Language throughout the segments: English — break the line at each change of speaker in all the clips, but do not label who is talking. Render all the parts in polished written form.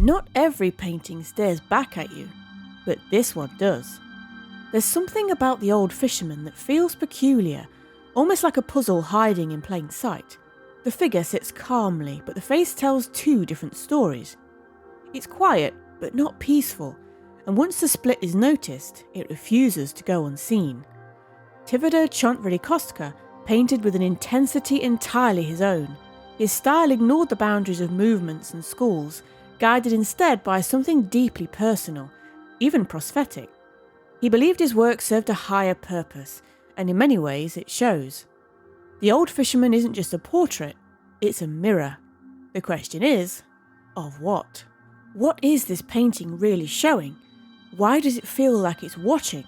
Not every painting stares back at you, but this one does. There's something about the Old Fisherman that feels peculiar, almost like a puzzle hiding in plain sight. The figure sits calmly, but the face tells two different stories. It's quiet, but not peaceful, and once the split is noticed, it refuses to go unseen. Tivadar Csontváry Kosztka painted with an intensity entirely his own. His style ignored the boundaries of movements and schools, guided instead by something deeply personal, even prophetic. He believed his work served a higher purpose, and in many ways it shows. The Old Fisherman isn't just a portrait, it's a mirror. The question is, of what? What is this painting really showing? Why does it feel like it's watching?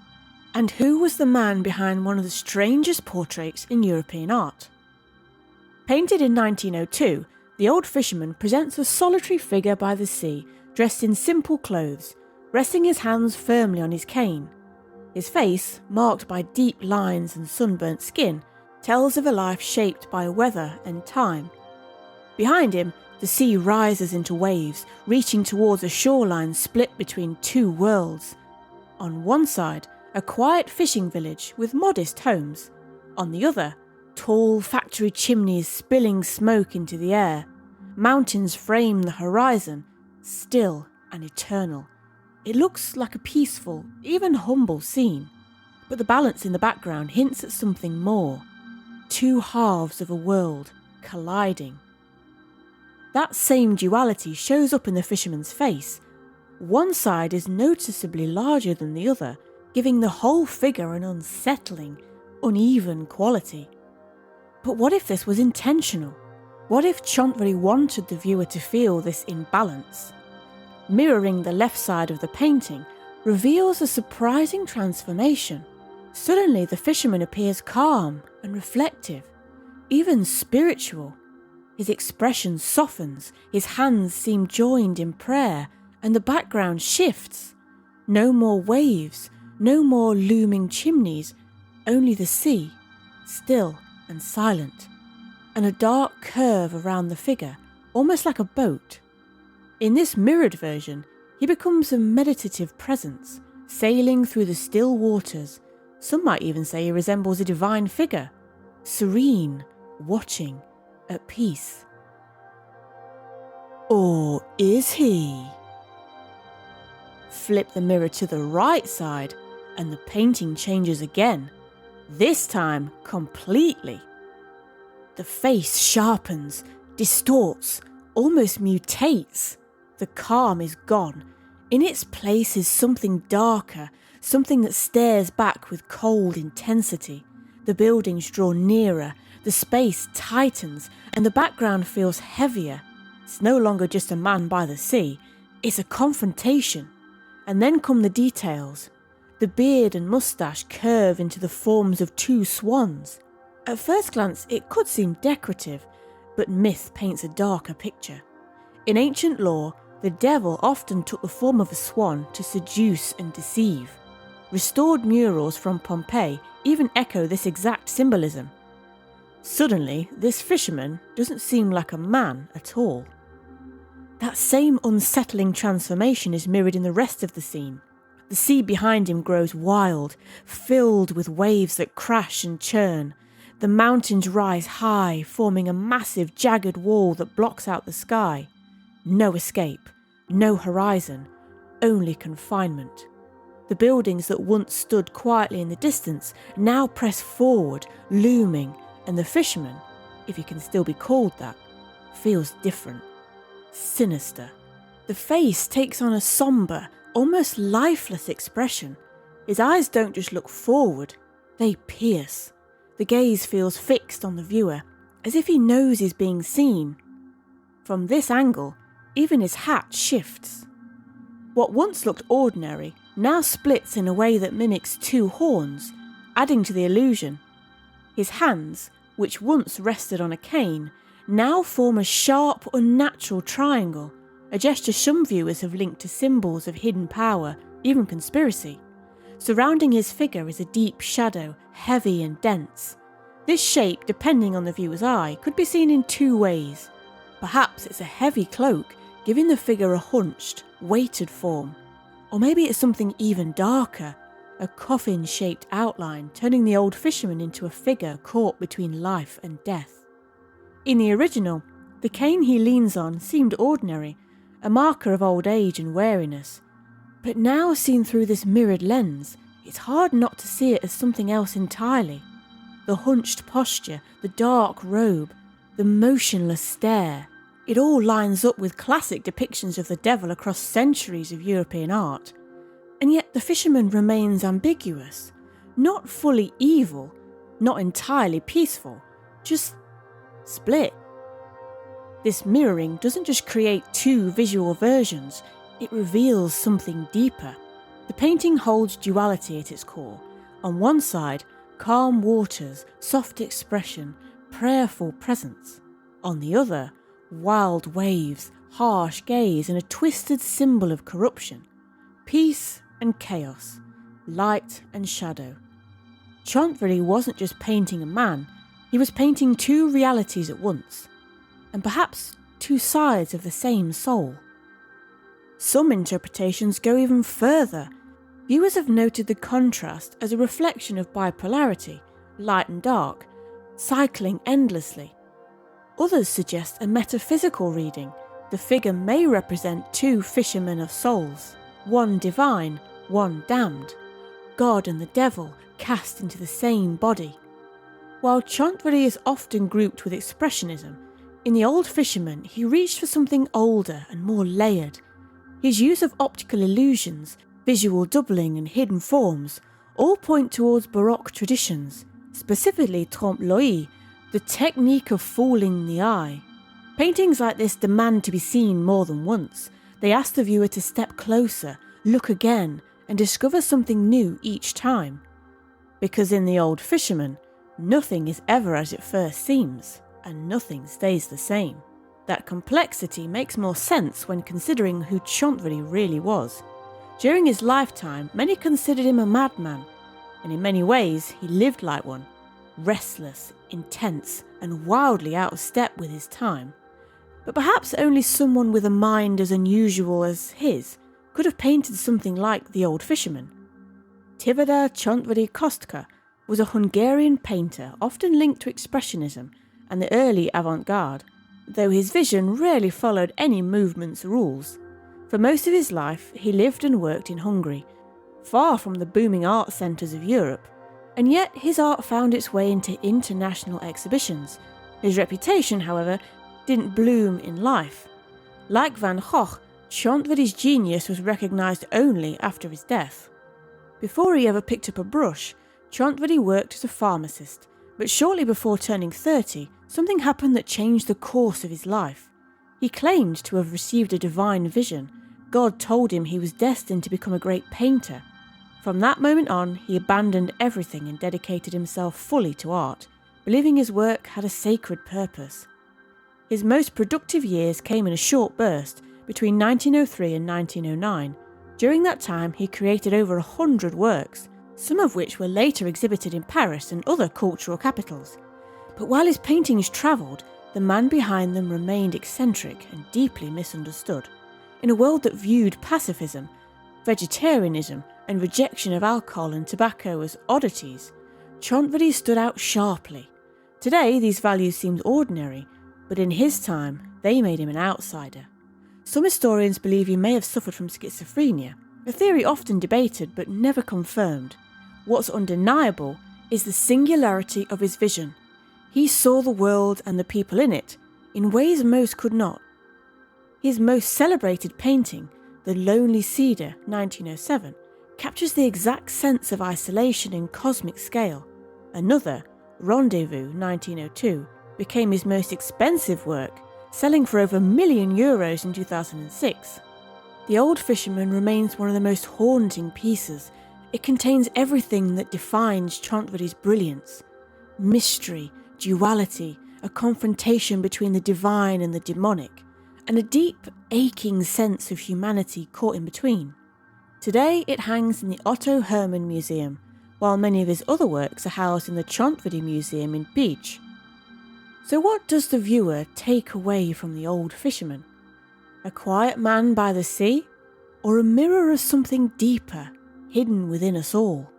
And who was the man behind one of the strangest portraits in European art? Painted in 1902, the Old Fisherman presents a solitary figure by the sea, dressed in simple clothes, resting his hands firmly on his cane. His face, marked by deep lines and sunburnt skin, tells of a life shaped by weather and time. Behind him, the sea rises into waves, reaching towards a shoreline split between two worlds. On one side, a quiet fishing village with modest homes. On the other, tall factory chimneys spilling smoke into the air. Mountains frame the horizon, still and eternal. It looks like a peaceful, even humble scene, but the balance in the background hints at something more. Two halves of a world colliding. That same duality shows up in the fisherman's face. One side is noticeably larger than the other, giving the whole figure an unsettling, uneven quality. But what if this was intentional? What if Csontváry wanted the viewer to feel this imbalance? Mirroring the left side of the painting reveals a surprising transformation. Suddenly the fisherman appears calm and reflective, even spiritual. His expression softens, his hands seem joined in prayer, and the background shifts. No more waves, no more looming chimneys, only the sea, still and silent, and a dark curve around the figure, almost like a boat. In this mirrored version, he becomes a meditative presence, sailing through the still waters. Some might even say he resembles a divine figure, serene, watching, at peace. Or is he? Flip the mirror to the right side, and the painting changes again, this time completely. The face sharpens, distorts, almost mutates. The calm is gone. In its place is something darker, something that stares back with cold intensity. The buildings draw nearer, the space tightens, and the background feels heavier. It's no longer just a man by the sea, it's a confrontation. And then come the details. The beard and moustache curve into the forms of two swans. At first glance, it could seem decorative, but myth paints a darker picture. In ancient lore, the devil often took the form of a swan to seduce and deceive. Restored murals from Pompeii even echo this exact symbolism. Suddenly, this fisherman doesn't seem like a man at all. That same unsettling transformation is mirrored in the rest of the scene. The sea behind him grows wild, filled with waves that crash and churn. The mountains rise high, forming a massive jagged wall that blocks out the sky. No escape, no horizon, only confinement. The buildings that once stood quietly in the distance now press forward, looming, and the fisherman, if he can still be called that, feels different, sinister. The face takes on a sombre, almost lifeless expression. His eyes don't just look forward, they pierce. The gaze feels fixed on the viewer, as if he knows he's being seen. From this angle, even his hat shifts. What once looked ordinary now splits in a way that mimics two horns, adding to the illusion. His hands, which once rested on a cane, now form a sharp, unnatural triangle, a gesture some viewers have linked to symbols of hidden power, even conspiracy. Surrounding his figure is a deep shadow, heavy and dense. This shape, depending on the viewer's eye, could be seen in two ways. Perhaps it's a heavy cloak, giving the figure a hunched, weighted form. Or maybe it's something even darker, a coffin-shaped outline turning the old fisherman into a figure caught between life and death. In the original, the cane he leans on seemed ordinary, a marker of old age and weariness. But now seen through this mirrored lens, it's hard not to see it as something else entirely. The hunched posture, the dark robe, the motionless stare, it all lines up with classic depictions of the devil across centuries of European art. And yet the fisherman remains ambiguous, not fully evil, not entirely peaceful, just split. This mirroring doesn't just create two visual versions, it reveals something deeper. The painting holds duality at its core. On one side, calm waters, soft expression, prayerful presence. On the other, wild waves, harsh gaze, and a twisted symbol of corruption. Peace and chaos, light and shadow. Csontváry wasn't just painting a man, he was painting two realities at once, and perhaps two sides of the same soul. Some interpretations go even further. Viewers have noted the contrast as a reflection of bipolarity, light and dark, cycling endlessly. Others suggest a metaphysical reading. The figure may represent two fishermen of souls, one divine, one damned, God and the devil cast into the same body. While Csontváry is often grouped with expressionism, in The Old Fisherman he reached for something older and more layered. His use of optical illusions, visual doubling and hidden forms all point towards Baroque traditions, specifically trompe-l'œil, the technique of fooling the eye. Paintings like this demand to be seen more than once. They ask the viewer to step closer, look again, and discover something new each time. Because in The Old Fisherman, nothing is ever as it first seems, and nothing stays the same. That complexity makes more sense when considering who Csontváry really was. During his lifetime, many considered him a madman, and in many ways he lived like one, restless, intense, and wildly out of step with his time. But perhaps only someone with a mind as unusual as his could have painted something like The Old Fisherman. Tivadar Csontváry Kosztka was a Hungarian painter often linked to Expressionism and the early avant-garde, though his vision rarely followed any movement's rules. For most of his life, he lived and worked in Hungary, far from the booming art centres of Europe, and yet his art found its way into international exhibitions. His reputation, however, didn't bloom in life. Like Van Gogh, Csontváry's genius was recognised only after his death. Before he ever picked up a brush, Csontváry worked as a pharmacist, but shortly before turning 30, something happened that changed the course of his life. He claimed to have received a divine vision. God told him he was destined to become a great painter. From that moment on, he abandoned everything and dedicated himself fully to art, believing his work had a sacred purpose. His most productive years came in a short burst, between 1903 and 1909. During that time, he created over 100 works, some of which were later exhibited in Paris and other cultural capitals. But while his paintings travelled, the man behind them remained eccentric and deeply misunderstood. In a world that viewed pacifism, vegetarianism, and rejection of alcohol and tobacco as oddities, Csontváry stood out sharply. Today, these values seemed ordinary, but in his time, they made him an outsider. Some historians believe he may have suffered from schizophrenia, a theory often debated but never confirmed. What's undeniable is the singularity of his vision. He saw the world and the people in it in ways most could not. His most celebrated painting, The Lonely Cedar, 1907, captures the exact sense of isolation and cosmic scale. Another, Rendezvous, 1902, became his most expensive work, selling for over €1 million in 2006. The Old Fisherman remains one of the most haunting pieces. It contains everything that defines Csontváry's brilliance: mystery, duality, a confrontation between the divine and the demonic, and a deep, aching sense of humanity caught in between. Today it hangs in the Otto Hermann Museum, while many of his other works are housed in the Csontváry Museum in Pécs. So what does the viewer take away from The Old Fisherman? A quiet man by the sea? Or a mirror of something deeper, hidden within us all?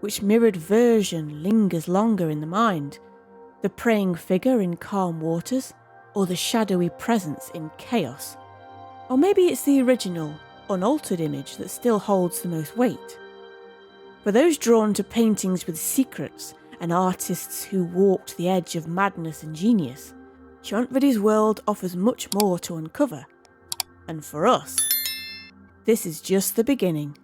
Which mirrored version lingers longer in the mind? The praying figure in calm waters? Or the shadowy presence in chaos? Or maybe it's the original, unaltered image that still holds the most weight? For those drawn to paintings with secrets and artists who walked the edge of madness and genius, Csontváry's world offers much more to uncover. And for us, this is just the beginning.